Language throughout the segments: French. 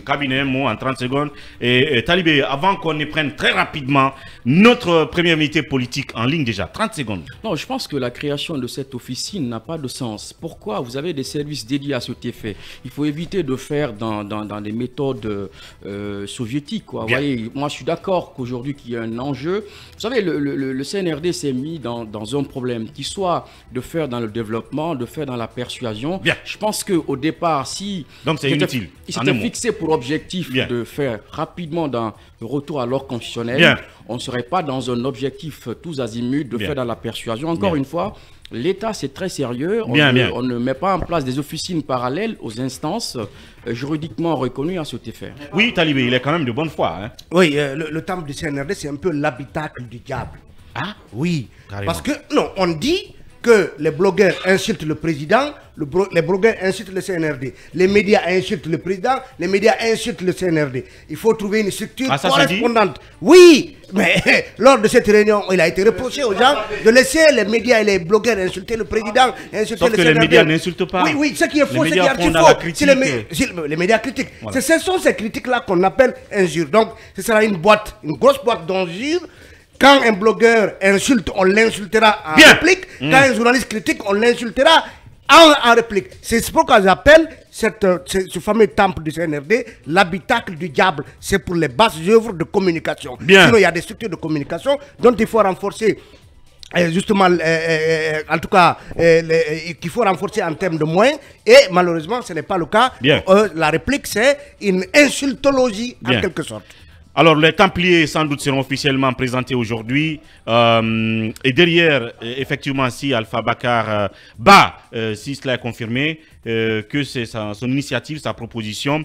cabinet, un mot en 30 secondes. Et Talibé, avant qu'on y prenne très rapidement notre première unité politique en ligne déjà, 30 secondes. Non, je pense que la création de cette officine n'a pas de sens. Pourquoi? Vous avez des services dédiés à cet effet. Il faut éviter de faire dans des méthodes soviétiques, quoi. Vous voyez, moi je suis d'accord qu'aujourd'hui qu'il y a un enjeu. Vous savez, le CNRD s'est mis dans un problème, qu'il soit de faire dans le développement, de faire dans la persuasion. Bien. Je pense qu'au départ, si... Donc c'est inutile. Il s'était fixé pour objectif de faire rapidement dans le retour à l'ordre constitutionnel. Bien. On ne serait pas dans un objectif tous azimuts de faire dans la persuasion. Encore une fois, l'État, c'est très sérieux. On ne met pas en place des officines parallèles aux instances juridiquement reconnues à cet effet. Oui, Talibé, il est quand même de bonne foi. Hein. Oui, le temple du CNRD, c'est un peu l'habitacle du diable. Ah oui, carrément. Parce que, non, on dit que les blogueurs insultent le président, les blogueurs insultent le CNRD, les médias insultent le président, les médias insultent le CNRD. Il faut trouver une structure correspondante. Oui, mais lors de cette réunion, il a été reproché aux gens de laisser les médias et les blogueurs insulter le président, insulter le CNRD. Les médias n'insultent pas. Oui, oui, ce qui est faux, c'est qui est faux. Les médias critiquent. Voilà. Ce sont ces critiques-là qu'on appelle injures. Donc, ce sera une grosse boîte d'injures. Quand un blogueur insulte, on l'insultera en réplique. Quand un journaliste critique, on l'insultera en réplique. C'est pourquoi j'appelle ce fameux temple du CNRD l'habitacle du diable. C'est pour les basses œuvres de communication. Sinon, il y a des structures de communication dont il faut renforcer. Justement, en tout cas, qu'il faut renforcer en termes de moyens. Et malheureusement, ce n'est pas le cas. La réplique, c'est une insultologie en quelque sorte. Alors, les Templiers, sans doute, seront officiellement présentés aujourd'hui. Et derrière, effectivement, si Alpha Bakar si cela est confirmé, que c'est son initiative, sa proposition,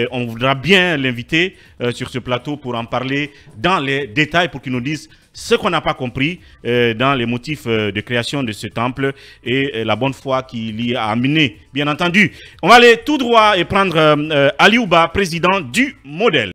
on voudra bien l'inviter sur ce plateau pour en parler dans les détails, pour qu'il nous dise ce qu'on n'a pas compris dans les motifs de création de ce temple et la bonne foi qu'il y a amené, bien entendu. On va aller tout droit et prendre Aliouba, président du Modèle.